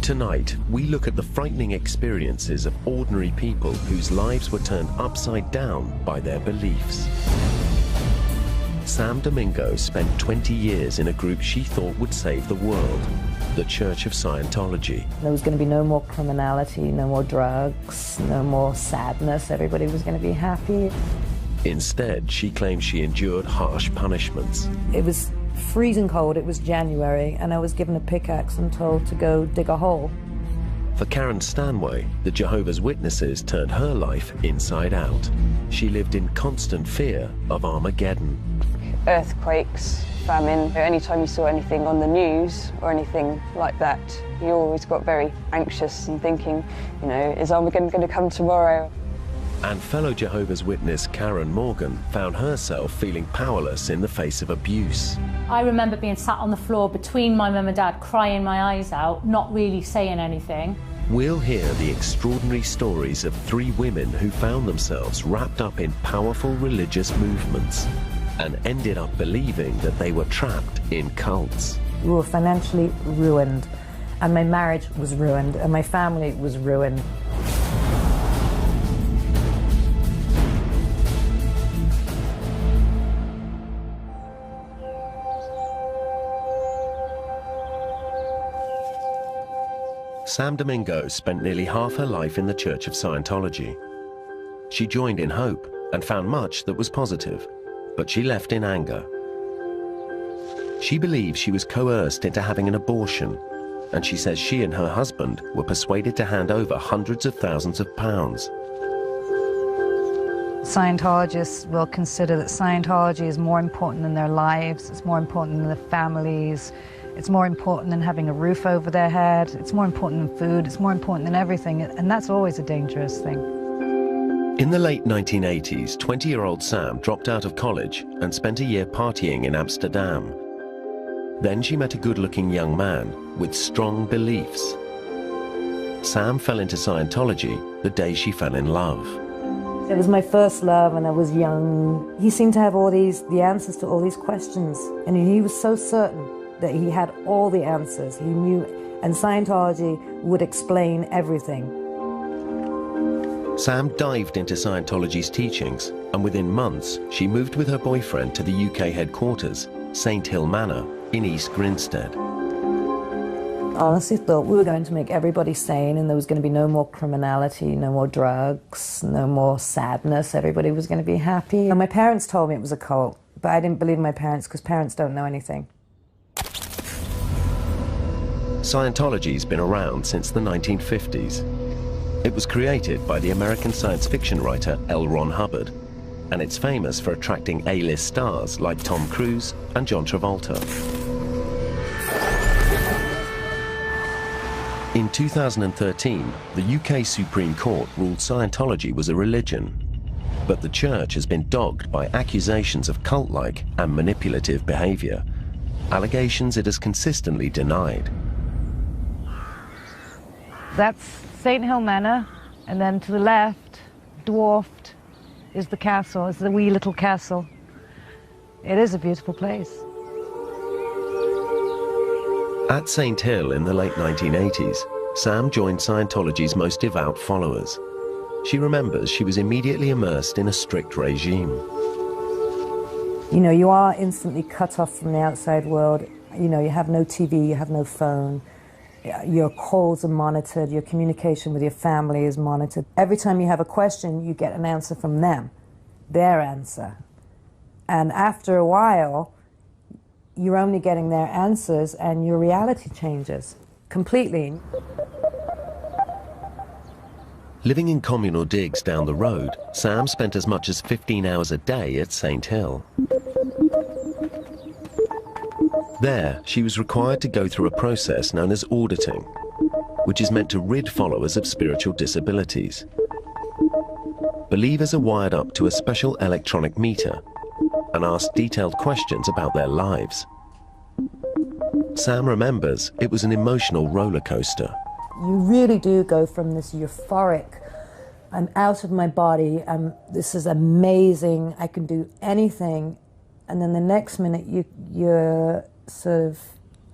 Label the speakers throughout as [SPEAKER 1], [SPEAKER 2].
[SPEAKER 1] Tonight, we look at the frightening experiences of ordinary people whose lives were turned upside down by their beliefs. Sam Domingo spent 20 years in a group she thought would save the world, the Church of Scientology.
[SPEAKER 2] There was going to be no more criminality, no more drugs, no more sadness. Everybody was going to be happy.
[SPEAKER 1] Instead, she claimed she endured harsh punishments.
[SPEAKER 2] It was freezing cold, it was January, and I was given a pickaxe and told to go dig a hole.
[SPEAKER 1] For Karen Stanway, the Jehovah's Witnesses turned her life inside out. She lived in constant fear of Armageddon.
[SPEAKER 3] Earthquakes, famine, anytime you saw anything on the news or anything like that, you always got very anxious and thinking, you know, is Armageddon going to come tomorrow?
[SPEAKER 1] And fellow Jehovah's Witness Karen Morgan found herself feeling powerless in the face of abuse.
[SPEAKER 4] I remember being sat on the floor between my mum and dad, crying my eyes out, not really saying anything.
[SPEAKER 1] We'll hear the extraordinary stories of 3 women who found themselves wrapped up in powerful religious movements and ended up believing that they were trapped in cults.
[SPEAKER 2] We were financially ruined, and my marriage was ruined, and my family was ruined.
[SPEAKER 1] Sam Domingo spent nearly half her life in the Church of Scientology. She joined in hope and found much that was positive, but she left in anger. She believes she was coerced into having an abortion, and she says she and her husband were persuaded to hand over hundreds of thousands of pounds.
[SPEAKER 5] Scientologists will consider that Scientology is more important than their lives, it's more important than their families, it's more important than having a roof over their head, it's more important than food, it's more important than everything, and that's always a dangerous thing.
[SPEAKER 1] In the late 1980s, 20-year-old Sam dropped out of college and spent a year partying in Amsterdam. Then she met a good-looking young man with strong beliefs. Sam fell into Scientology the day she fell in love.
[SPEAKER 2] It was my first love, and I was young. He seemed to have the answers to all these questions, and he was so certain that he had all the answers. He knew, and Scientology would explain everything.
[SPEAKER 1] Sam dived into Scientology's teachings, and within months, she moved with her boyfriend to the UK headquarters, Saint Hill Manor, in East Grinstead.
[SPEAKER 2] I honestly thought we were going to make everybody sane, and there was going to be no more criminality, no more drugs, no more sadness. Everybody was going to be happy. And my parents told me it was a cult, but I didn't believe my parents because parents don't know anything.
[SPEAKER 1] Scientology's been around since the 1950s. It was created by the American science fiction writer L. Ron Hubbard, and it's famous for attracting A-list stars like Tom Cruise and John Travolta. In 2013, the UK Supreme Court ruled Scientology was a religion, but the church has been dogged by accusations of cult-like and manipulative behavior, allegations it has consistently denied.
[SPEAKER 5] That's Saint Hill Manor, and then to the left, dwarfed, is the castle, is the wee little castle. It is a beautiful place.
[SPEAKER 1] At Saint Hill in the late 1980s, Sam joined Scientology's most devout followers. She remembers she was immediately immersed in a strict regime.
[SPEAKER 2] You know, you are instantly cut off from the outside world. You know, you have no TV, you have no phone. Your calls are monitored, your communication with your family is monitored. Every time you have a question, you get an answer from them, their answer. And after a while, you're only getting their answers and your reality changes completely.
[SPEAKER 1] Living in communal digs down the road, Sam spent as much as 15 hours a day at Saint Hill. There, she was required to go through a process known as auditing, which is meant to rid followers of spiritual disabilities. Believers are wired up to a special electronic meter and asked detailed questions about their lives. Sam remembers it was an emotional roller coaster.
[SPEAKER 2] You really do go from this euphoric, I'm out of my body, this is amazing, I can do anything, and then the next minute you're sort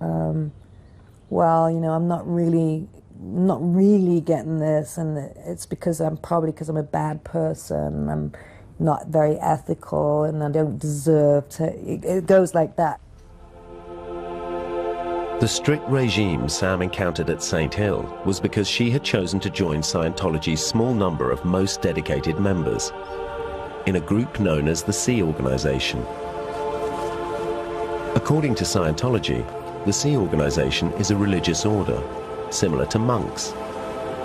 [SPEAKER 2] of, well, you know, I'm not really not really getting this, and it's because I'm a bad person, I'm not very ethical, and I don't deserve to. It goes like that.
[SPEAKER 1] The strict regime Sam encountered at St. Hill was because she had chosen to join Scientology's small number of most dedicated members in a group known as the Sea Organization. According to Scientology, the Sea Organization is a religious order, similar to monks.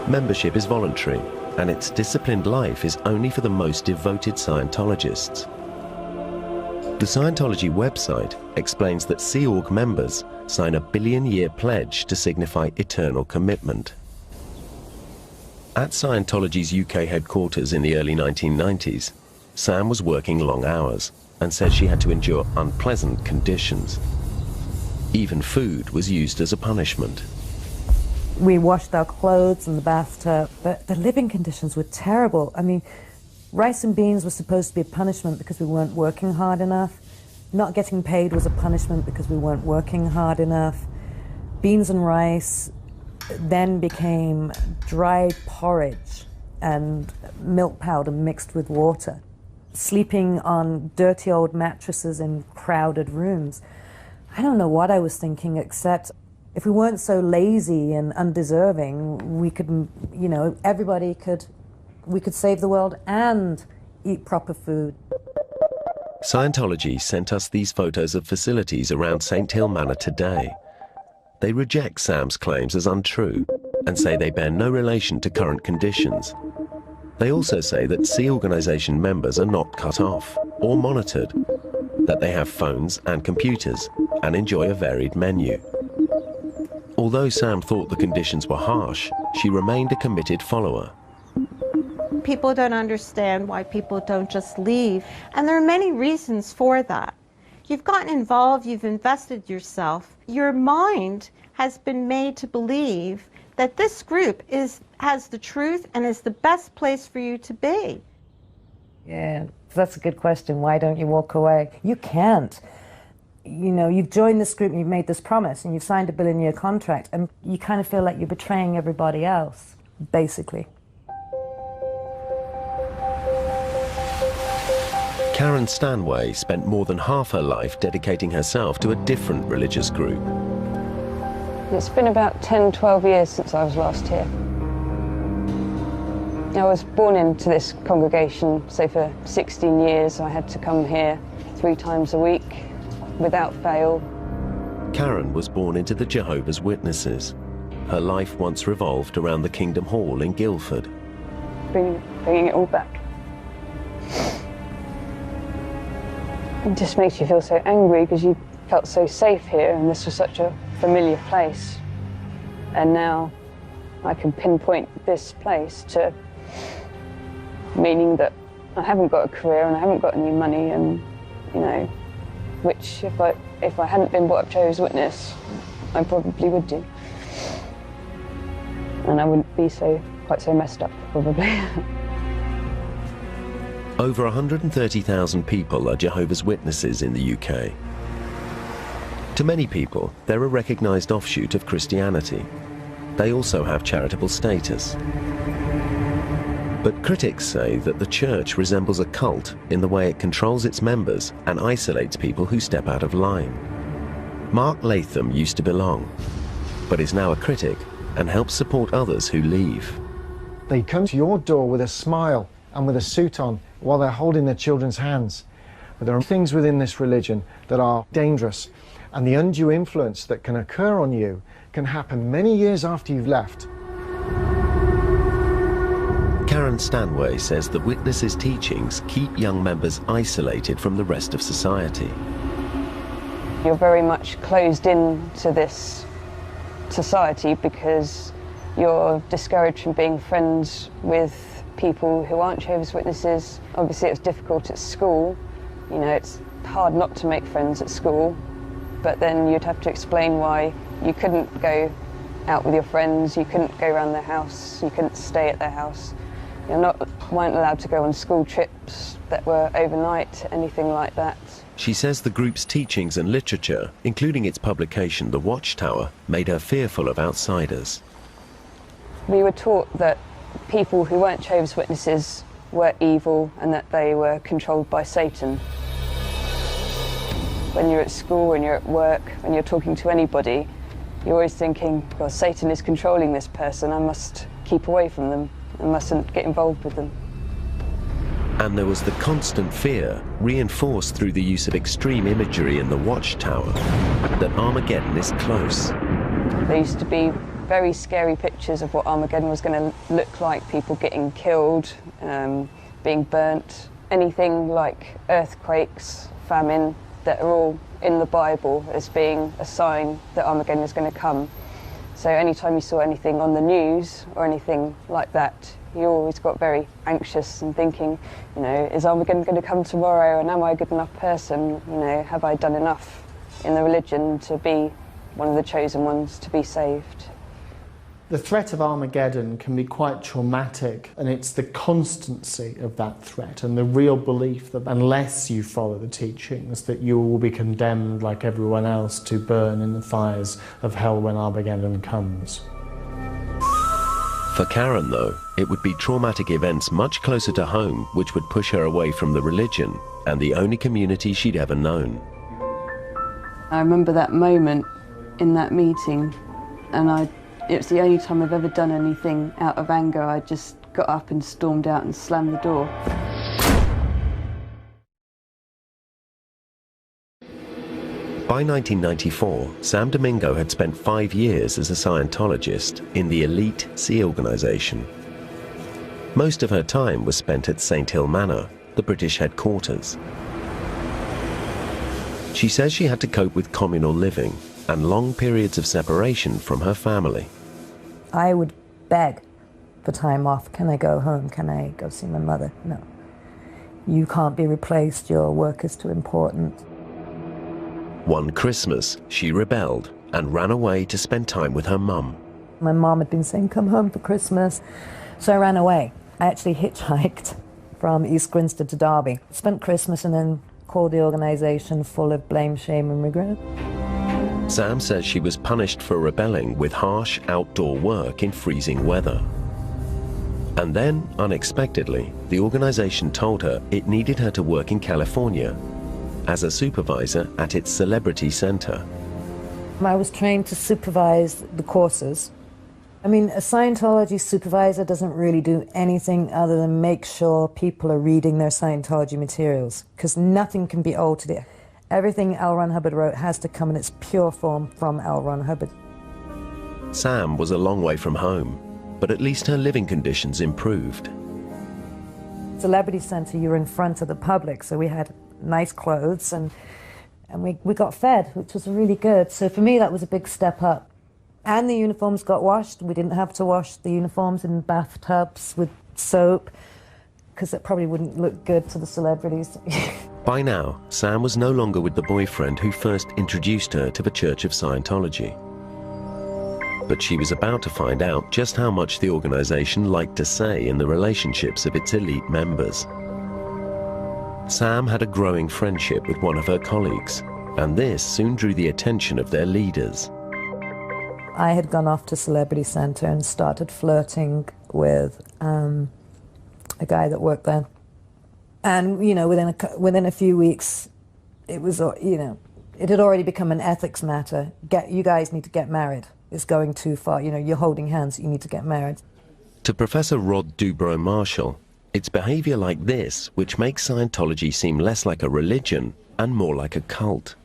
[SPEAKER 1] Membership is voluntary, and its disciplined life is only for the most devoted Scientologists. The Scientology website explains that Sea Org members sign a billion-year pledge to signify eternal commitment. At Scientology's UK headquarters in the early 1990s, Sam was working long hours and said she had to endure unpleasant conditions. Even food was used as a punishment.
[SPEAKER 2] We washed our clothes in the bathtub, but the living conditions were terrible. I mean, rice and beans were supposed to be a punishment because we weren't working hard enough. Not getting paid was a punishment because we weren't working hard enough. Beans and rice then became dried porridge and milk powder mixed with water. Sleeping on dirty old mattresses in crowded rooms. I don't know what I was thinking, except if we weren't so lazy and undeserving, we could, you know, we could save the world and eat proper food.
[SPEAKER 1] Scientology sent us these photos of facilities around St. Hill Manor today. They reject Sam's claims as untrue and say they bear no relation to current conditions. They also say that Sea Organization members are not cut off or monitored, that they have phones and computers and enjoy a varied menu. Although Sam thought the conditions were harsh, she remained a committed follower.
[SPEAKER 6] People don't understand why people don't just leave, and there are many reasons for that. You've gotten involved, you've invested yourself. Your mind has been made to believe that this group has the truth and is the best place for you to be.
[SPEAKER 2] Yeah, that's a good question. Why don't you walk away? You can't. You know, you've joined this group and you've made this promise and you've signed a billion-year contract, and you kind of feel like you're betraying everybody else, basically.
[SPEAKER 1] Karen Stanway spent more than half her life dedicating herself to a different religious group.
[SPEAKER 3] It's been about 10, 12 years since I was last here. I was born into this congregation, so for 16 years I had to come here 3 times a week without fail.
[SPEAKER 1] Karen was born into the Jehovah's Witnesses. Her life once revolved around the Kingdom Hall in Guildford.
[SPEAKER 3] Bringing it all back. It just makes you feel so angry because you felt so safe here and this was such a familiar place. And now I can pinpoint this place to meaning that I haven't got a career and I haven't got any money, and you know, which if I hadn't been brought up Jehovah's Witness, I probably would do. And I wouldn't be quite so messed up, probably.
[SPEAKER 1] Over 130,000 people are Jehovah's Witnesses in the UK. To many people, they're a recognized offshoot of Christianity. They also have charitable status. But critics say that the church resembles a cult in the way it controls its members and isolates people who step out of line. Mark Latham used to belong, but is now a critic and helps support others who leave.
[SPEAKER 7] They come to your door with a smile and with a suit on while they're holding their children's hands. But there are things within this religion that are dangerous, and the undue influence that can occur on you can happen many years after you've left.
[SPEAKER 1] Karen Stanway says the Witnesses' teachings keep young members isolated from the rest of society.
[SPEAKER 3] You're very much closed in to this society because you're discouraged from being friends with people who aren't Jehovah's Witnesses. Obviously it's difficult at school. You know, it's hard not to make friends at school, but then you'd have to explain why you couldn't go out with your friends, you couldn't go around their house, you couldn't stay at their house. You weren't allowed to go on school trips that were overnight, anything like that.
[SPEAKER 1] She says the group's teachings and literature, including its publication, The Watchtower, made her fearful of outsiders.
[SPEAKER 3] We were taught that people who weren't Jehovah's Witnesses were evil and that they were controlled by Satan. When you're at school, when you're at work, when you're talking to anybody, you're always thinking, well, Satan is controlling this person, I must keep away from them, I mustn't get involved with them.
[SPEAKER 1] And there was the constant fear, reinforced through the use of extreme imagery in the watchtower, that Armageddon is close.
[SPEAKER 3] There used to be very scary pictures of what Armageddon was going to look like, people getting killed, being burnt, anything like earthquakes, famine, that are all in the Bible as being a sign that Armageddon is going to come. So anytime you saw anything on the news or anything like that, you always got very anxious and thinking, you know, is Armageddon going to come tomorrow, and am I a good enough person? You know, have I done enough in the religion to be one of the chosen ones to be saved?
[SPEAKER 8] The threat of Armageddon can be quite traumatic, and it's the constancy of that threat and the real belief that unless you follow the teachings, that you will be condemned like everyone else to burn in the fires of hell when Armageddon comes.
[SPEAKER 1] For Karen, though, it would be traumatic events much closer to home which would push her away from the religion and the only community she'd ever known.
[SPEAKER 3] I remember that moment in that meeting, and it was the only time I've ever done anything out of anger. I just got up and stormed out and slammed the door.
[SPEAKER 1] By 1994, Sam Domingo had spent 5 years as a Scientologist in the elite Sea Organization. Most of her time was spent at St. Hill Manor, the British headquarters. She says she had to cope with communal living and long periods of separation from her family.
[SPEAKER 2] I would beg for time off. Can I go home? Can I go see my mother? No. You can't be replaced. Your work is too important.
[SPEAKER 1] One Christmas, she rebelled and ran away to spend time with her mum.
[SPEAKER 2] My mom had been saying, come home for Christmas. So I ran away. I actually hitchhiked from East Grinstead to Derby. Spent Christmas and then called the organisation full of blame, shame and regret.
[SPEAKER 1] Sam says she was punished for rebelling with harsh outdoor work in freezing weather. And then, unexpectedly, the organisation told her it needed her to work in California as a supervisor at its celebrity centre.
[SPEAKER 2] I was trained to supervise the courses. I mean, a Scientology supervisor doesn't really do anything other than make sure people are reading their Scientology materials, because nothing can be altered. Everything L. Ron Hubbard wrote has to come in its pure form from L. Ron Hubbard.
[SPEAKER 1] Sam was a long way from home, but at least her living conditions improved.
[SPEAKER 2] Celebrity Centre, you're in front of the public, so we had nice clothes and we got fed, which was really good. So for me, that was a big step up. And the uniforms got washed. We didn't have to wash the uniforms in bathtubs with soap, because it probably wouldn't look good to the celebrities.
[SPEAKER 1] By now, Sam was no longer with the boyfriend who first introduced her to the Church of Scientology. But she was about to find out just how much the organization liked to say in the relationships of its elite members. Sam had a growing friendship with one of her colleagues, and this soon drew the attention of their leaders.
[SPEAKER 2] I had gone off to Celebrity Centre and started flirting with a guy that worked there. And, you know, within a few weeks, it was, you know, it had already become an ethics matter. You guys need to get married. It's going too far. You know, you're holding hands, you need to get married.
[SPEAKER 1] To Professor Rod Dubrow-Marshall, it's behavior like this which makes Scientology seem less like a religion and more like a cult.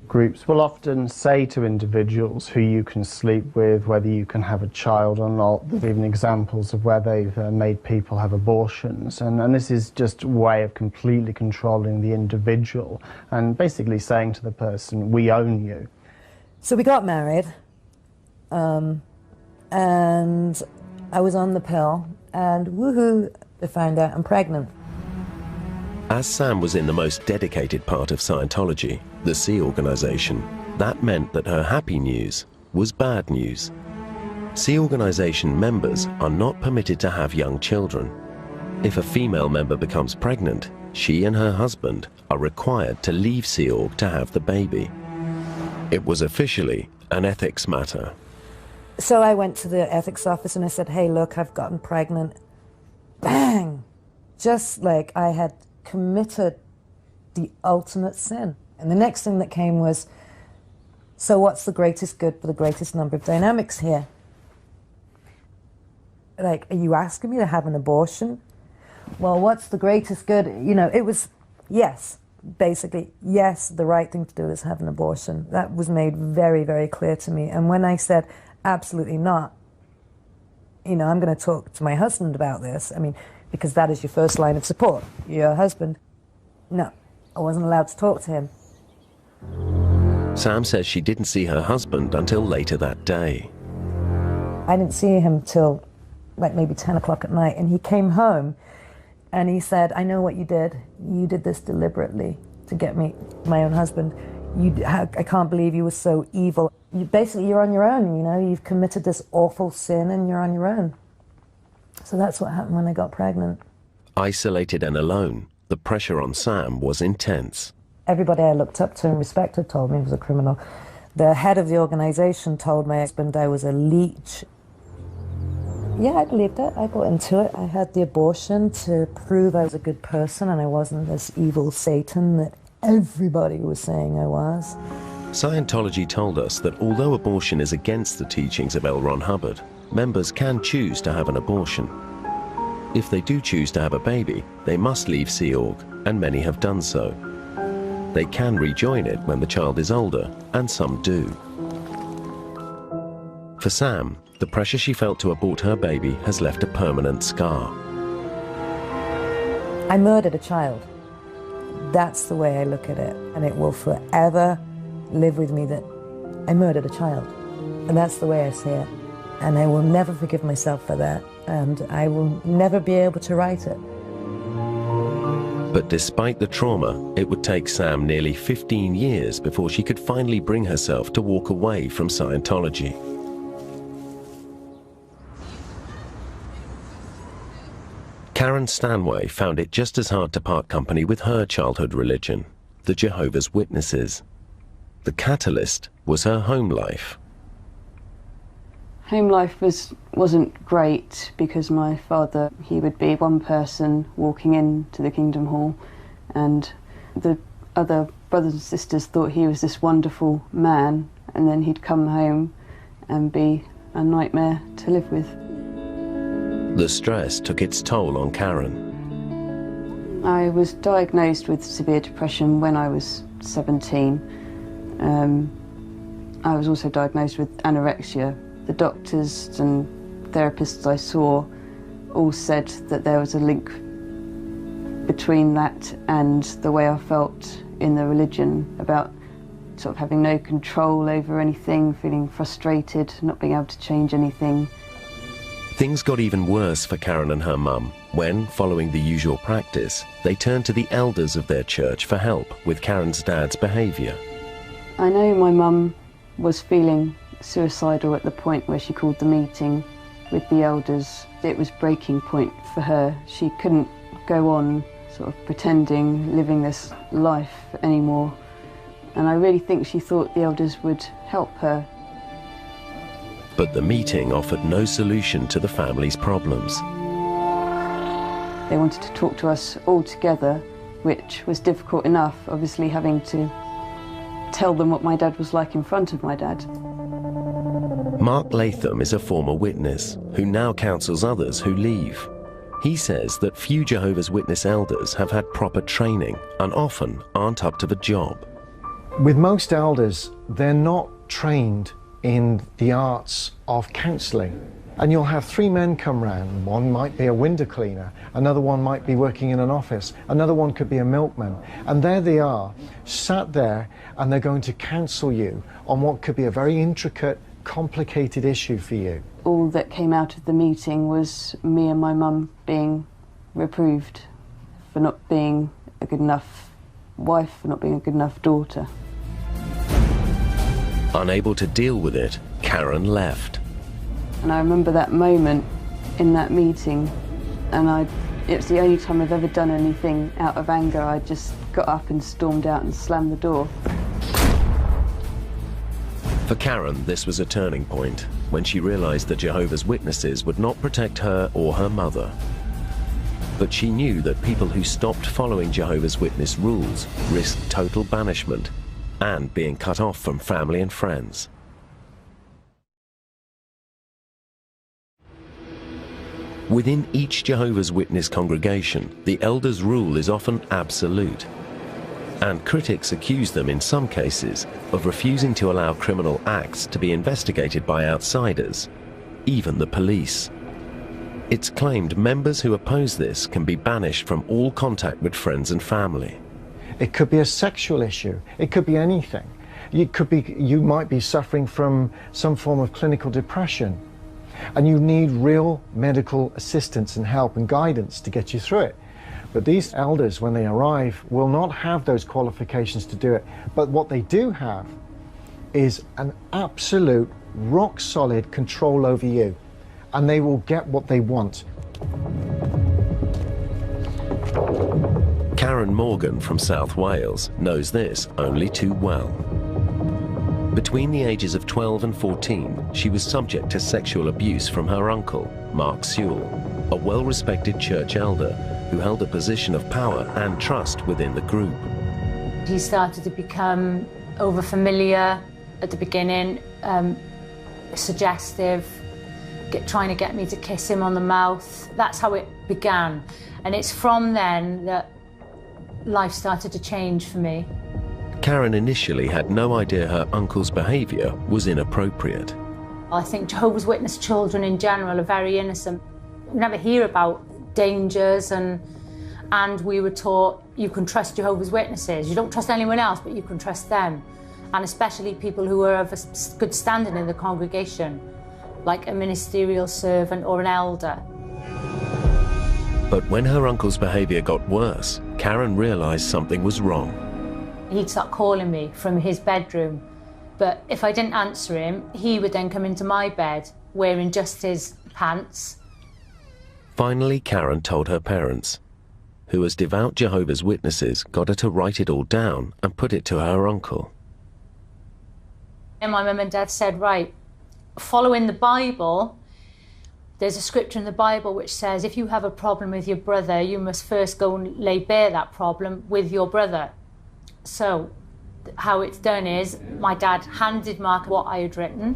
[SPEAKER 8] Groups will often say to individuals who you can sleep with, whether you can have a child or not. There's even examples of where they've made people have abortions. And this is just a way of completely controlling the individual and basically saying to the person, we own you.
[SPEAKER 2] So we got married, and I was on the pill, and woohoo, I found out I'm pregnant.
[SPEAKER 1] As Sam was in the most dedicated part of Scientology, the Sea Organization, that meant that her happy news was bad news. Sea Organization members are not permitted to have young children. If a female member becomes pregnant, she and her husband are required to leave Sea Org to have the baby. It was officially an ethics matter.
[SPEAKER 2] So I went to the ethics office and I said, hey, look, I've gotten pregnant. Bang! Just like I had committed the ultimate sin. And the next thing that came was, so what's the greatest good for the greatest number of dynamics here? Like, are you asking me to have an abortion? Well, what's the greatest good? You know, it was, yes, basically, yes, the right thing to do is have an abortion. That was made very, very clear to me. And when I said, absolutely not, you know, I'm going to talk to my husband about this, I mean, because that is your first line of support, your husband. No, I wasn't allowed to talk to him.
[SPEAKER 1] Sam says she didn't see her husband until later that day.
[SPEAKER 2] I didn't see him till like maybe 10 o'clock at night, and he came home and he said, I know what you did. You did this deliberately to get me, my own husband. I can't believe you were so evil. Basically, you're on your own, you know, you've committed this awful sin and you're on your own. So that's what happened when I got pregnant.
[SPEAKER 1] Isolated and alone, the pressure on Sam was intense.
[SPEAKER 2] Everybody I looked up to and respected told me I was a criminal. The head of the organization told my husband I was a leech. Yeah, I believed it. I bought into it. I had the abortion to prove I was a good person and I wasn't this evil Satan that everybody was saying I was.
[SPEAKER 1] Scientology told us that although abortion is against the teachings of L. Ron Hubbard, members can choose to have an abortion. If they do choose to have a baby, they must leave Sea Org, and many have done so. They can rejoin it when the child is older, and some do. For Sam, the pressure she felt to abort her baby has left a permanent scar.
[SPEAKER 2] I murdered a child. That's the way I look at it, and it will forever live with me that I murdered a child. And that's the way I see it. And I will never forgive myself for that, and I will never be able to right it.
[SPEAKER 1] But despite the trauma, it would take Sam nearly 15 years before she could finally bring herself to walk away from Scientology. Karen Stanway found it just as hard to part company with her childhood religion, the Jehovah's Witnesses. The catalyst was her home life.
[SPEAKER 3] Home life wasn't great because my father, he would be one person walking into the Kingdom Hall, and the other brothers and sisters thought he was this wonderful man, and then he'd come home and be a nightmare to live with.
[SPEAKER 1] The stress took its toll on Karen.
[SPEAKER 3] I was diagnosed with severe depression when I was 17. I was also diagnosed with anorexia. The doctors and therapists I saw all said that there was a link between that and the way I felt in the religion, about sort of having no control over anything, feeling frustrated, not being able to change anything.
[SPEAKER 1] Things got even worse for Karen and her mum when, following the usual practice, they turned to the elders of their church for help with Karen's dad's behaviour.
[SPEAKER 3] I know my mum was feeling suicidal at the point where she called the meeting with the elders. It was breaking point for her. She couldn't go on sort of pretending, living this life anymore. And I really think she thought the elders would help her.
[SPEAKER 1] But the meeting offered no solution to the family's problems.
[SPEAKER 3] They wanted to talk to us all together, which was difficult enough, obviously having to tell them what my dad was like in front of my dad.
[SPEAKER 1] Mark Latham is a former witness who now counsels others who leave. He says that few Jehovah's Witness elders have had proper training and often aren't up to the job.
[SPEAKER 7] With most elders, they're not trained in the arts of counselling. And you'll have three men come round. One might be a window cleaner, another one might be working in an office, another one could be a milkman. And there they are, sat there, and they're going to counsel you on what could be a very intricate, complicated issue for you.
[SPEAKER 3] All that came out of the meeting was me and my mum being reproved for not being a good enough wife, for not being a good enough daughter.
[SPEAKER 1] Unable to deal with it, Karen left.
[SPEAKER 3] And I remember that moment in that meeting, and it was the only time I've ever done anything out of anger. I just got up and stormed out and slammed the door.
[SPEAKER 1] For Karen, this was a turning point, when she realized that Jehovah's Witnesses would not protect her or her mother. But she knew that people who stopped following Jehovah's Witness rules risked total banishment and being cut off from family and friends. Within each Jehovah's Witness congregation, the elders' rule is often absolute, and critics accuse them in some cases of refusing to allow criminal acts to be investigated by outsiders, even the police. It's claimed members who oppose this can be banished from all contact with friends and family.
[SPEAKER 7] It could be a sexual issue. It could be anything. You might be suffering from some form of clinical depression, and you need real medical assistance and help and guidance to get you through it. But these elders, when they arrive, will not have those qualifications to do it. But what they do have is an absolute rock-solid control over you, and they will get what they want.
[SPEAKER 1] Karen Morgan from South Wales knows this only too well. Between the ages of 12 and 14, she was subject to sexual abuse from her uncle, Mark Sewell, a well-respected church elder who held a position of power and trust within the group.
[SPEAKER 4] He started to become over-familiar at the beginning, suggestive, trying to get me to kiss him on the mouth. That's how it began. And it's from then that life started to change for me.
[SPEAKER 1] Karen initially had no idea her uncle's behaviour was inappropriate.
[SPEAKER 4] I think Jehovah's Witness children in general are very innocent. We never hear about dangers, and we were taught you can trust Jehovah's Witnesses. You don't trust anyone else, but you can trust them. And especially people who are of a good standing in the congregation, like a ministerial servant or an elder.
[SPEAKER 1] But when her uncle's behaviour got worse, Karen realised something was wrong.
[SPEAKER 4] He'd start calling me from his bedroom, but if I didn't answer him, he would then come into my bed wearing just his pants.
[SPEAKER 1] Finally, Karen told her parents, who as devout Jehovah's Witnesses got her to write it all down and put it to her uncle.
[SPEAKER 4] And my mum and dad said, right, following the Bible, there's a scripture in the Bible which says if you have a problem with your brother, you must first go and lay bare that problem with your brother. So how it's done is my dad handed Mark what I had written.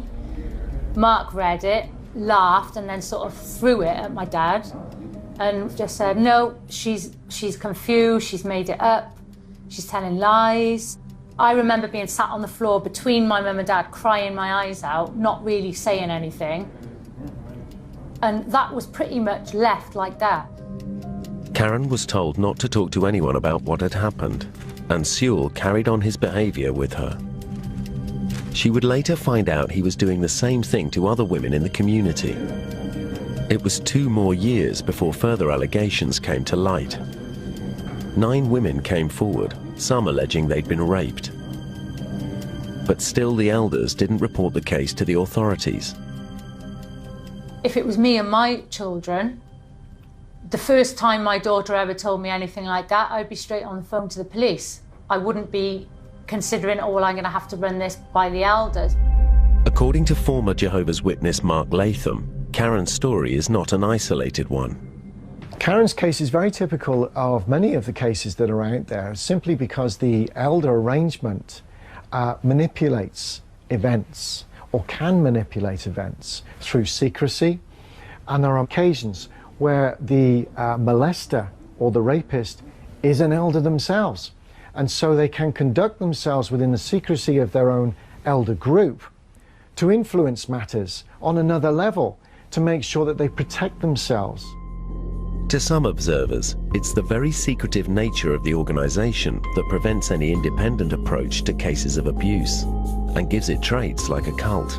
[SPEAKER 4] Mark read it, laughed, and then sort of threw it at my dad and just said, no, she's confused, she's made it up, she's telling lies. I remember being sat on the floor between my mum and dad, crying my eyes out, not really saying anything. And that was pretty much left like that.
[SPEAKER 1] Karen was told not to talk to anyone about what had happened, and Sewell carried on his behaviour with her. She would later find out he was doing the same thing to other women in the community. It was 2 more years before further allegations came to light. 9 women came forward, some alleging they'd been raped. But still the elders didn't report the case to the authorities.
[SPEAKER 4] If it was me and my children, the first time my daughter ever told me anything like that, I'd be straight on the phone to the police. I wouldn't be considering, oh, well, I'm going to have to run this by the elders.
[SPEAKER 1] According to former Jehovah's Witness Mark Latham, Karen's story is not an isolated one.
[SPEAKER 7] Karen's case is very typical of many of the cases that are out there, simply because the elder arrangement manipulates events, or can manipulate events through secrecy, and there are occasions where the molester or the rapist is an elder themselves, and so they can conduct themselves within the secrecy of their own elder group to influence matters on another level to make sure that they protect themselves.
[SPEAKER 1] To some observers, it's the very secretive nature of the organization that prevents any independent approach to cases of abuse and gives it traits like a cult.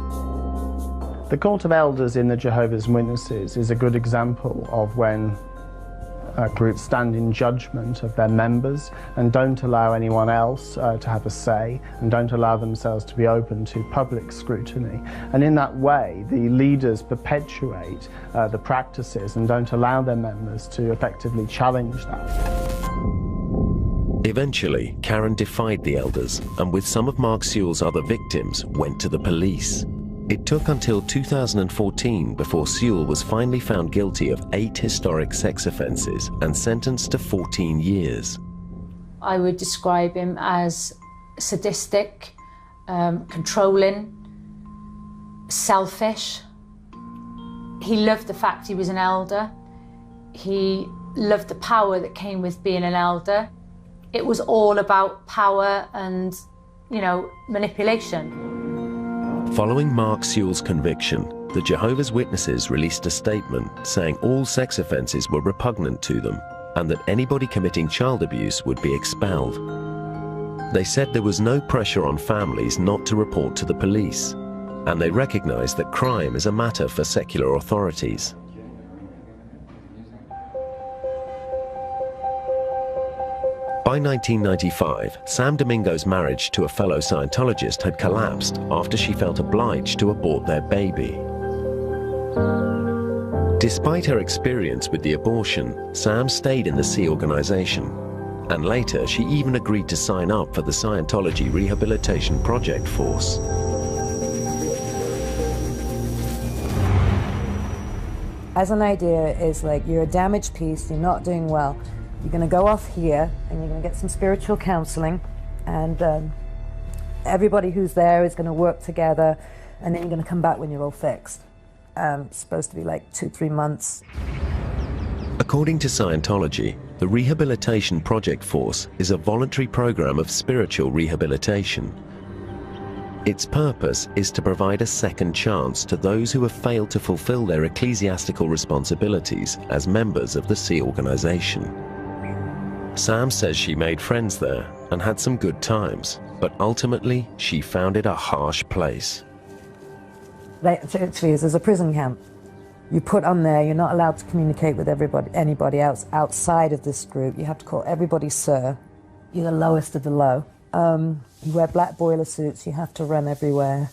[SPEAKER 8] The cult of elders in the Jehovah's Witnesses is a good example of when groups stand in judgment of their members and don't allow anyone else to have a say, and don't allow themselves to be open to public scrutiny. And in that way, the leaders perpetuate the practices and don't allow their members to effectively challenge that.
[SPEAKER 1] Eventually, Karen defied the elders and with some of Mark Sewell's other victims went to the police. It took until 2014 before Sewell was finally found guilty of 8 historic sex offences and sentenced to 14 years.
[SPEAKER 4] I would describe him as sadistic, controlling, selfish. He loved the fact he was an elder. He loved the power that came with being an elder. It was all about power and, manipulation.
[SPEAKER 1] Following Mark Sewell's conviction, the Jehovah's Witnesses released a statement saying all sex offences were repugnant to them and that anybody committing child abuse would be expelled. They said there was no pressure on families not to report to the police, and they recognised that crime is a matter for secular authorities. By 1995, Sam Domingo's marriage to a fellow Scientologist had collapsed after she felt obliged to abort their baby. Despite her experience with the abortion, Sam stayed in the Sea organization, and later she even agreed to sign up for the Scientology Rehabilitation Project Force.
[SPEAKER 2] As an idea is like, you're a damaged piece, you're not doing well. You're going to go off here and you're going to get some spiritual counseling, and everybody who's there is going to work together, and then you're going to come back when you're all fixed. It's supposed to be like 2-3 months.
[SPEAKER 1] According to Scientology, the Rehabilitation Project Force is a voluntary program of spiritual rehabilitation. Its purpose is to provide a second chance to those who have failed to fulfill their ecclesiastical responsibilities as members of the Sea organization. Sam says she made friends there and had some good times, but ultimately she found it a harsh place.
[SPEAKER 2] Literally, there's a prison camp. You put on there, you're not allowed to communicate with anybody else outside of this group. You have to call everybody sir. You're the lowest of the low. You wear black boiler suits, you have to run everywhere.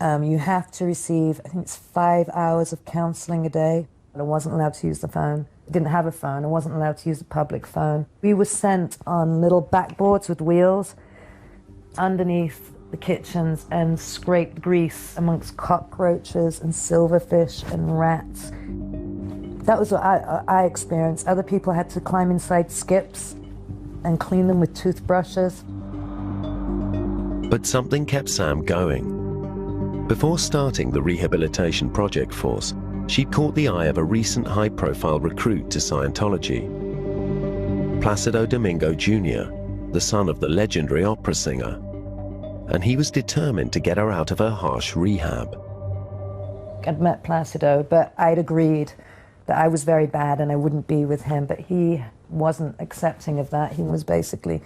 [SPEAKER 2] You have to receive, I think it's 5 hours of counseling a day. I wasn't allowed to use the phone. I didn't have a phone. I wasn't allowed to use a public phone. We were sent on little backboards with wheels underneath the kitchens and scraped grease amongst cockroaches and silverfish and rats. That was what I experienced. Other people had to climb inside skips and clean them with toothbrushes.
[SPEAKER 1] But something kept Sam going. Before starting the Rehabilitation Project Force, she'd caught the eye of a recent high-profile recruit to Scientology, Placido Domingo Jr., the son of the legendary opera singer, and he was determined to get her out of her harsh rehab.
[SPEAKER 2] I'd met Placido, but I'd agreed that I was very bad and I wouldn't be with him, but he wasn't accepting of that. He was basically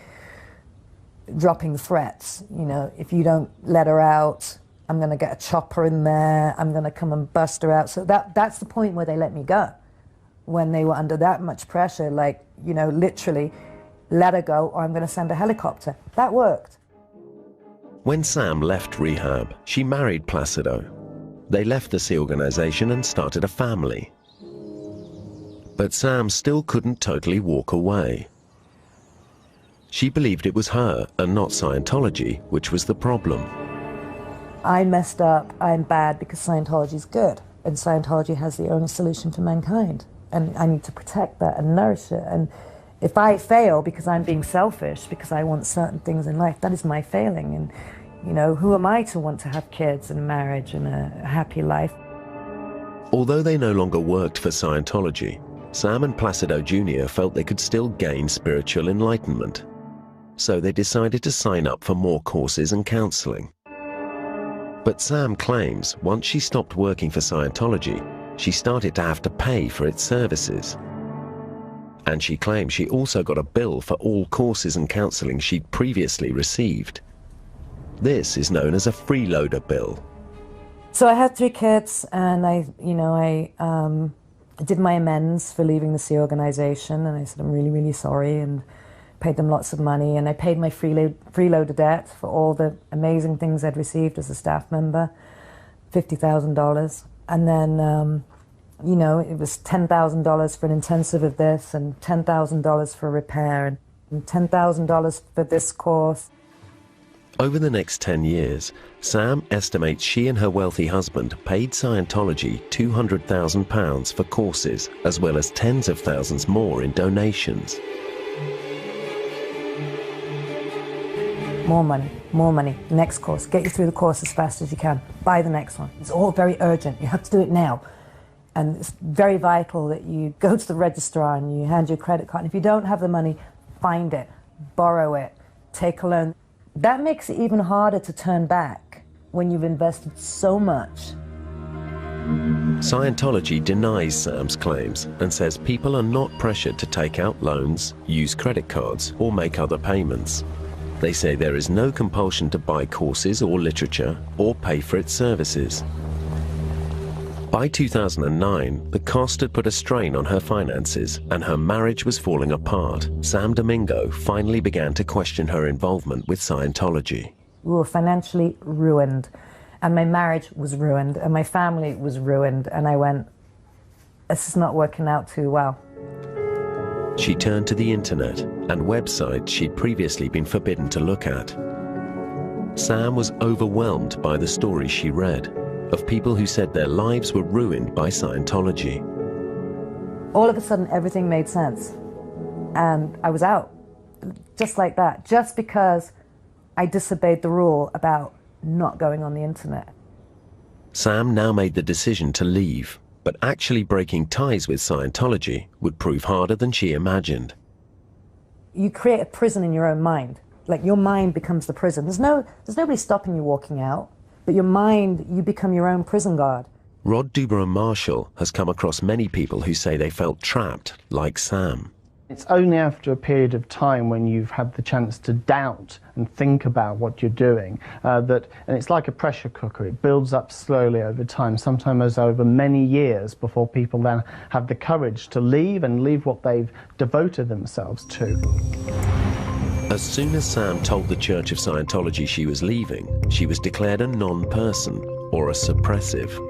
[SPEAKER 2] dropping threats. If you don't let her out, I'm going to get a chopper in there, I'm going to come and bust her out. So that's the point where they let me go. When they were under that much pressure, literally, let her go or I'm going to send a helicopter. That worked.
[SPEAKER 1] When Sam left rehab, she married Placido. They left the Sea organization and started a family. But Sam still couldn't totally walk away. She believed it was her and not Scientology which was the problem.
[SPEAKER 2] I messed up, I'm bad because Scientology is good, and Scientology has the only solution for mankind, and I need to protect that and nourish it. And if I fail because I'm being selfish, because I want certain things in life, that is my failing. And who am I to want to have kids and marriage and a happy life?
[SPEAKER 1] Although they no longer worked for Scientology, Sam and Placido Jr. felt they could still gain spiritual enlightenment. So they decided to sign up for more courses and counseling. But Sam claims once she stopped working for Scientology, she started to have to pay for its services. And she claims she also got a bill for all courses and counseling she'd previously received. This is known as a freeloader bill.
[SPEAKER 2] So I had 3 kids, and I did my amends for leaving the Sea organization, and I said I'm really, really sorry, and paid them lots of money, and I paid my freeloader debt for all the amazing things I'd received as a staff member, $50,000. And then, it was $10,000 for an intensive of this, and $10,000 for repair, and $10,000 for this course.
[SPEAKER 1] Over the next 10 years, Sam estimates she and her wealthy husband paid Scientology £200,000 for courses, as well as tens of thousands more in donations.
[SPEAKER 2] More money, next course. Get you through the course as fast as you can. Buy the next one. It's all very urgent. You have to do it now. And it's very vital that you go to the registrar and you hand your credit card. And if you don't have the money, find it, borrow it, take a loan. That makes it even harder to turn back when you've invested so much.
[SPEAKER 1] Scientology denies Sam's claims and says people are not pressured to take out loans, use credit cards, or make other payments. They say there is no compulsion to buy courses or literature or pay for its services. By 2009, the cost had put a strain on her finances and her marriage was falling apart. Sam Domingo finally began to question her involvement with Scientology.
[SPEAKER 2] We were financially ruined, and my marriage was ruined, and my family was ruined, and I went, this is not working out too well.
[SPEAKER 1] She turned to the internet and websites she'd previously been forbidden to look at. Sam was overwhelmed by the stories she read of people who said their lives were ruined by Scientology.
[SPEAKER 2] All of a sudden, everything made sense, and I was out, just like that, just because I disobeyed the rule about not going on the internet.
[SPEAKER 1] Sam now made the decision to leave, but actually breaking ties with Scientology would prove harder than she imagined.
[SPEAKER 2] You create a prison in your own mind. Like, your mind becomes the prison. There's nobody stopping you walking out, but your mind, you become your own prison guard.
[SPEAKER 1] Rod Dubrow-Marshall has come across many people who say they felt trapped, like Sam.
[SPEAKER 8] It's only after a period of time when you've had the chance to doubt and think about what you're doing, and it's like a pressure cooker, it builds up slowly over time, sometimes over many years before people then have the courage to leave and leave what they've devoted themselves to.
[SPEAKER 1] As soon as Sam told the Church of Scientology she was leaving, she was declared a non-person, or a suppressive.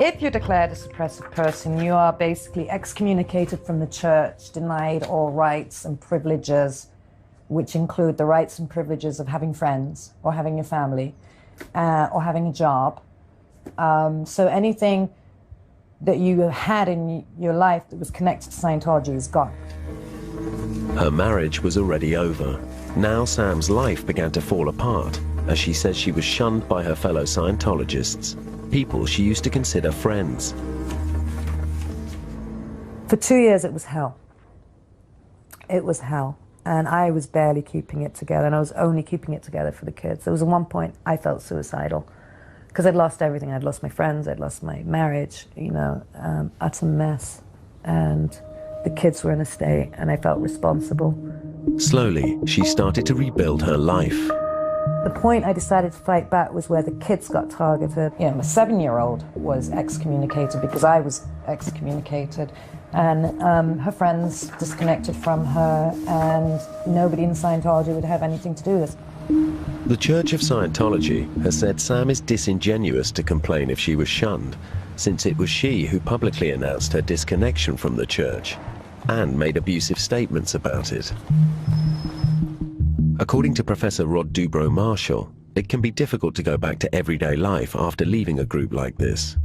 [SPEAKER 2] If you're declared a suppressive person, you are basically excommunicated from the church, denied all rights and privileges, which include the rights and privileges of having friends, or having a family, or having a job. So anything that you had in your life that was connected to Scientology is gone.
[SPEAKER 1] Her marriage was already over. Now Sam's life began to fall apart, as she says she was shunned by her fellow Scientologists, people she used to consider friends.
[SPEAKER 2] For 2 years it was hell. It was hell. And I was barely keeping it together, and I was only keeping it together for the kids. There was at one point I felt suicidal, because I'd lost everything. I'd lost my friends, I'd lost my marriage, utter mess. And the kids were in a state, and I felt responsible.
[SPEAKER 1] Slowly, she started to rebuild her life.
[SPEAKER 2] The point I decided to fight back was where the kids got targeted. My 7-year-old was excommunicated because I was excommunicated, and her friends disconnected from her, and nobody in Scientology would have anything to do with this.
[SPEAKER 1] The Church of Scientology has said Sam is disingenuous to complain if she was shunned, since it was she who publicly announced her disconnection from the church and made abusive statements about it. According to Professor Rod Dubrow-Marshall, it can be difficult to go back to everyday life after leaving a group like this.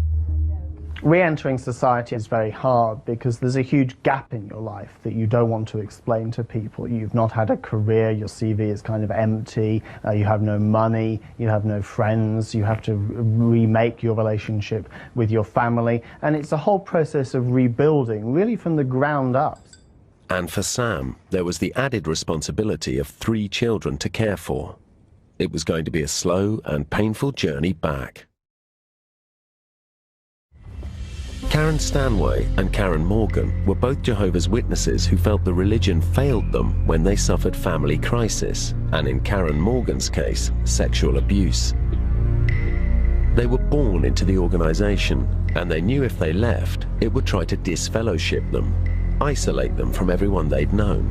[SPEAKER 8] Re-entering society is very hard because there's a huge gap in your life that you don't want to explain to people. You've not had a career, your CV is kind of empty, you have no money, you have no friends, you have to remake your relationship with your family, and it's a whole process of rebuilding, really from the ground up.
[SPEAKER 1] And for Sam, there was the added responsibility of 3 children to care for. It was going to be a slow and painful journey back. Karen Stanway and Karen Morgan were both Jehovah's Witnesses who felt the religion failed them when they suffered family crisis, and in Karen Morgan's case, sexual abuse. They were born into the organization, and they knew if they left, it would try to disfellowship them, isolate them from everyone they'd known.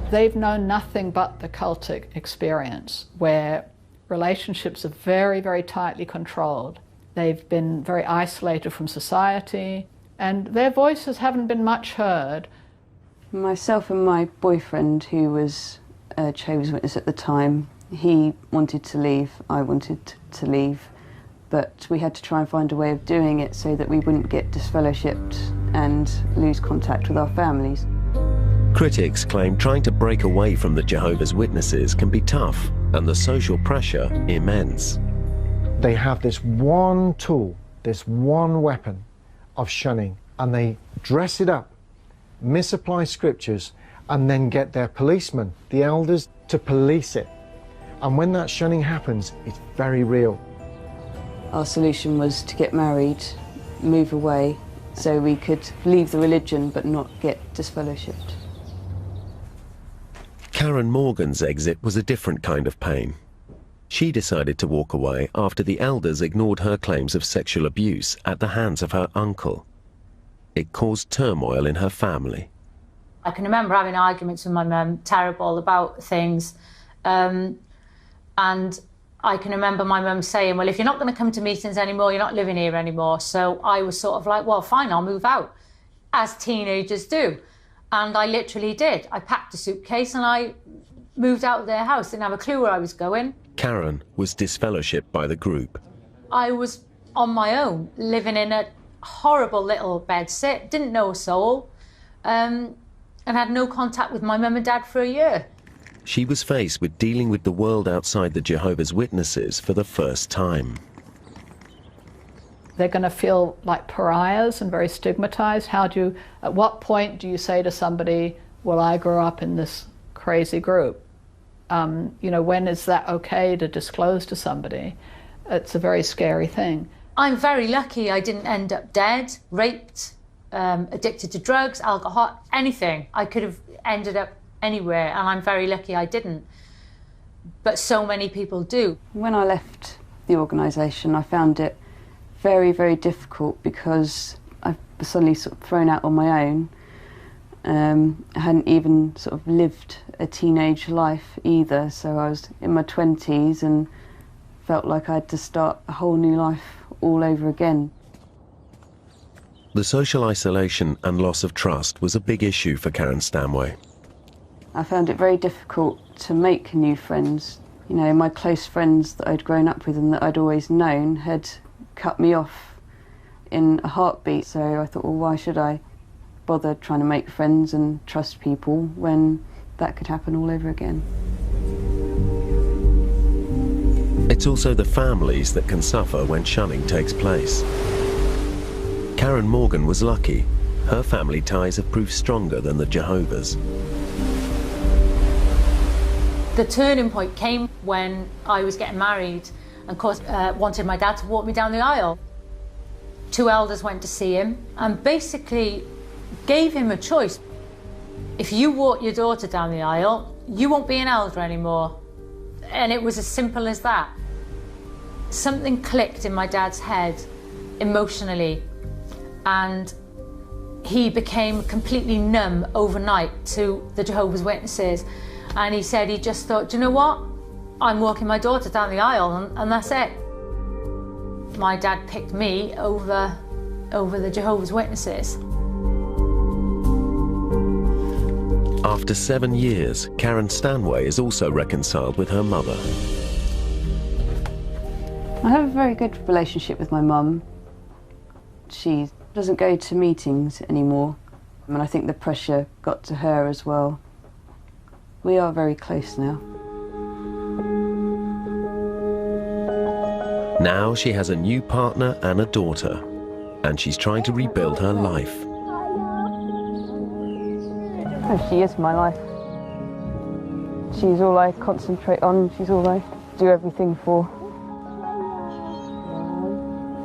[SPEAKER 9] They've known nothing but the cultic experience, where relationships are very, very tightly controlled. They've been very isolated from society, and their voices haven't been much heard.
[SPEAKER 3] Myself and my boyfriend, who was a Jehovah's Witness at the time. He wanted to leave, I wanted to leave, but we had to try and find a way of doing it so that we wouldn't get disfellowshipped and lose contact with our families.
[SPEAKER 1] Critics claim trying to break away from the Jehovah's Witnesses can be tough and the social pressure immense.
[SPEAKER 7] They have this one tool, this one weapon of shunning, and they dress it up, misapply scriptures, and then get their policemen, the elders, to police it. And when that shunning happens, it's very real.
[SPEAKER 3] Our solution was to get married, move away, so we could leave the religion but not get disfellowshipped.
[SPEAKER 1] Karen Morgan's exit was a different kind of pain. She decided to walk away after the elders ignored her claims of sexual abuse at the hands of her uncle. It caused turmoil in her family.
[SPEAKER 4] I can remember having arguments with my mum, terrible, about things. And I can remember my mum saying, well, if you're not going to come to meetings anymore, you're not living here anymore. So I was sort of like, well, fine, I'll move out, as teenagers do. And I literally did. I packed a suitcase and I moved out of their house, didn't have a clue where I was going.
[SPEAKER 1] Karen was disfellowshipped by the group.
[SPEAKER 4] I was on my own, living in a horrible little bedsit, didn't know a soul, and had no contact with my mum and dad for a year.
[SPEAKER 1] She was faced with dealing with the world outside the Jehovah's Witnesses for the first time.
[SPEAKER 9] They're going to feel like pariahs and very stigmatized. At what point do you say to somebody, well, I grew up in this crazy group? You know, when is that okay to disclose to somebody? It's a very scary thing.
[SPEAKER 4] I'm very lucky I didn't end up dead, raped, addicted to drugs, alcohol, anything. I could have ended up anywhere, and I'm very lucky I didn't. But so many people do. When I left the organisation, I found it very, very difficult because I was suddenly sort of thrown out on my own. I hadn't even sort of lived a teenage life either, so I was in my 20s and felt like I had to start a whole new life all over again.
[SPEAKER 1] The social isolation and loss of trust was a big issue for Karen Stanway.
[SPEAKER 3] I found it very difficult to make new friends. You know, my close friends that I'd grown up with and that I'd always known had cut me off in a heartbeat, so I thought, well, why should I bother trying to make friends and trust people when that could happen all over again?
[SPEAKER 1] It's also the families that can suffer when shunning takes place. Karen Morgan was lucky. Her family ties have proved stronger than the Jehovah's.
[SPEAKER 4] The turning point came when I was getting married and of course wanted my dad to walk me down the aisle. Two elders went to see him and basically gave him a choice. If you walk your daughter down the aisle, you won't be an elder anymore. And it was as simple as that. Something clicked in my dad's head emotionally, and he became completely numb overnight to the Jehovah's Witnesses. And he said he just thought, do you know what? I'm walking my daughter down the aisle and that's it. My dad picked me over the Jehovah's Witnesses.
[SPEAKER 1] After 7 years, Karen Stanway is also reconciled with her mother.
[SPEAKER 3] I have a very good relationship with my mum. She doesn't go to meetings anymore, and I think the pressure got to her as well. We are very close now.
[SPEAKER 1] Now she has a new partner and a daughter, and she's trying to rebuild her life.
[SPEAKER 3] Oh, she is my life. She's all I concentrate on, she's all I do everything for.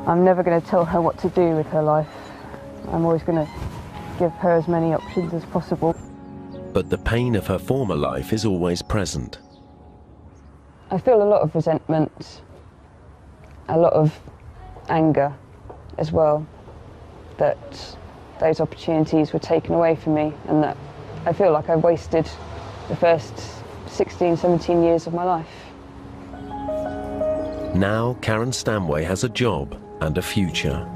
[SPEAKER 3] I'm never going to tell her what to do with her life. I'm always going to give her as many options as possible.
[SPEAKER 1] But the pain of her former life is always present.
[SPEAKER 3] I feel a lot of resentment, a lot of anger as well, that those opportunities were taken away from me, and that I feel like I wasted the first 16, 17 years of my life.
[SPEAKER 1] Now Karen Stanway has a job and a future.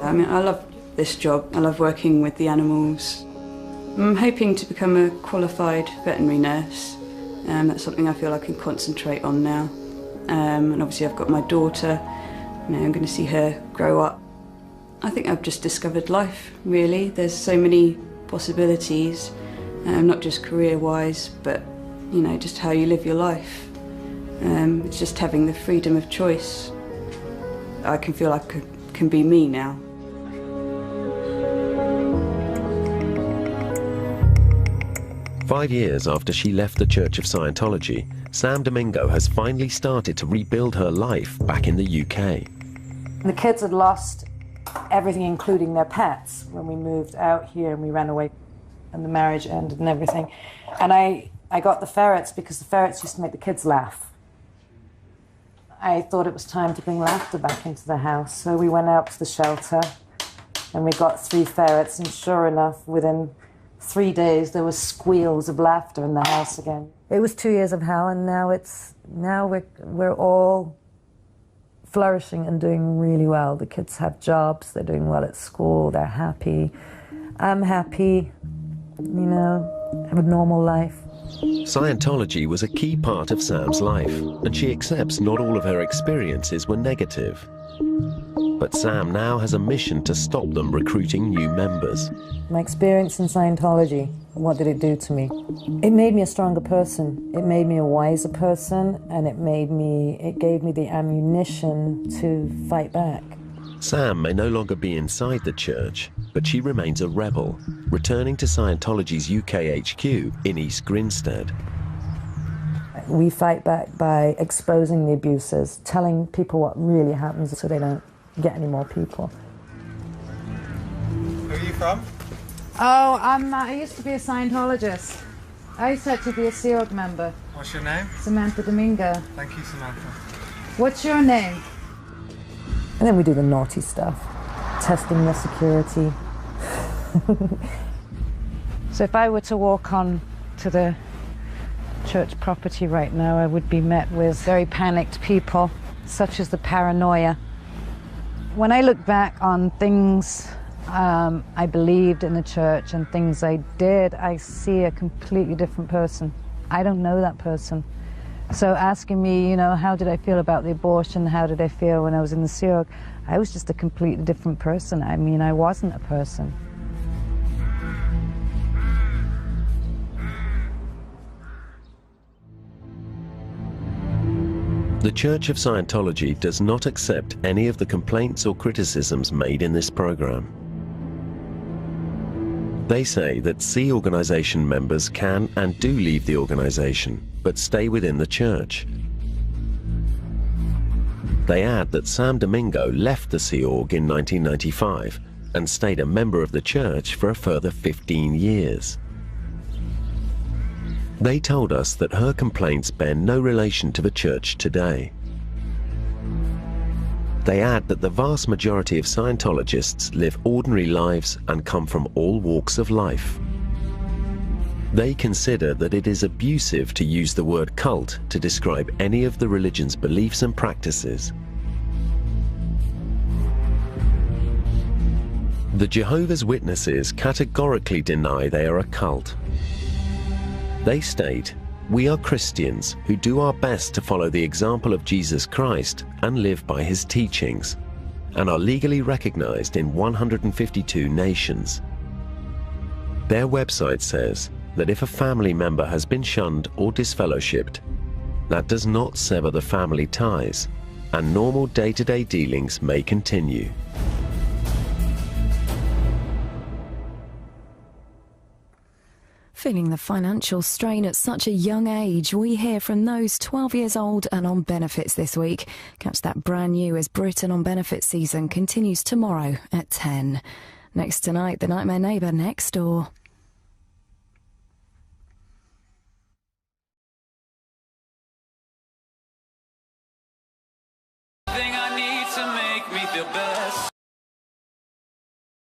[SPEAKER 3] I mean, I love this job. I love working with the animals.
[SPEAKER 10] I'm hoping to become a qualified veterinary nurse. That's something I feel I can concentrate on now. And obviously I've got my daughter. You know, I'm going to see her grow up. I think I've just discovered life, really. There's so many possibilities, not just career-wise, but, you know, just how you live your life. It's just having the freedom of choice. I can feel I can be me now.
[SPEAKER 1] 5 years after she left the Church of Scientology, Sam Domingo has finally started to rebuild her life back in the UK.
[SPEAKER 2] The kids had lost everything, including their pets, when we moved out here and we ran away and the marriage ended and everything. And I got the ferrets because the ferrets used to make the kids laugh. I thought it was time to bring laughter back into the house, so we went out to the shelter and we got 3 ferrets, and sure enough, within 3 days there was squeals of laughter in the house again. It was 2 years of hell, and now we're all flourishing and doing really well. The kids have jobs, they're doing well at school, they're happy. I'm happy, you know, have a normal life.
[SPEAKER 1] Scientology was a key part of Sam's life, and she accepts not all of her experiences were negative. But Sam now has a mission to stop them recruiting new members.
[SPEAKER 2] My experience in Scientology, what did it do to me? It made me a stronger person. It made me a wiser person, and it gave me the ammunition to fight back.
[SPEAKER 1] Sam may no longer be inside the church, but she remains a rebel, returning to Scientology's UK HQ in East Grinstead.
[SPEAKER 2] We fight back by exposing the abuses, telling people what really happens so they don't get any more people.
[SPEAKER 11] Where are you from?
[SPEAKER 2] Oh, I used to be a Scientologist. I used to actually be a Sea Org member.
[SPEAKER 11] What's your name?
[SPEAKER 2] Samantha Domingo.
[SPEAKER 11] Thank you, Samantha.
[SPEAKER 2] What's your name? And then we do the naughty stuff, testing their security. So if I were to walk on to the church property right now, I would be met with very panicked people, such as the paranoia. When I look back on things I believed in the church and things I did, I see a completely different person. I don't know that person. So asking me, you know, how did I feel about the abortion, how did I feel when I was in the Sea Org, I was just a completely different person. I mean, I wasn't a person.
[SPEAKER 1] The Church of Scientology does not accept any of the complaints or criticisms made in this program. They say that Sea organization members can and do leave the organization, but stay within the church. They add that Sam Domingo left the Sea Org in 1995 and stayed a member of the church for a further 15 years. They told us that her complaints bear no relation to the church today. They add that the vast majority of Scientologists live ordinary lives and come from all walks of life. They consider that it is abusive to use the word cult to describe any of the religion's beliefs and practices. The Jehovah's Witnesses categorically deny they are a cult. They state, "We are Christians who do our best to follow the example of Jesus Christ and live by his teachings, and are legally recognized in 152 nations." Their website says that if a family member has been shunned or disfellowshipped, that does not sever the family ties, and normal day-to-day dealings may continue.
[SPEAKER 12] Feeling the financial strain at such a young age, we hear from those 12 years old and on benefits this week. Catch that brand new as Britain on benefits season continues tomorrow at 10. Next tonight, The Nightmare Neighbour Next Door.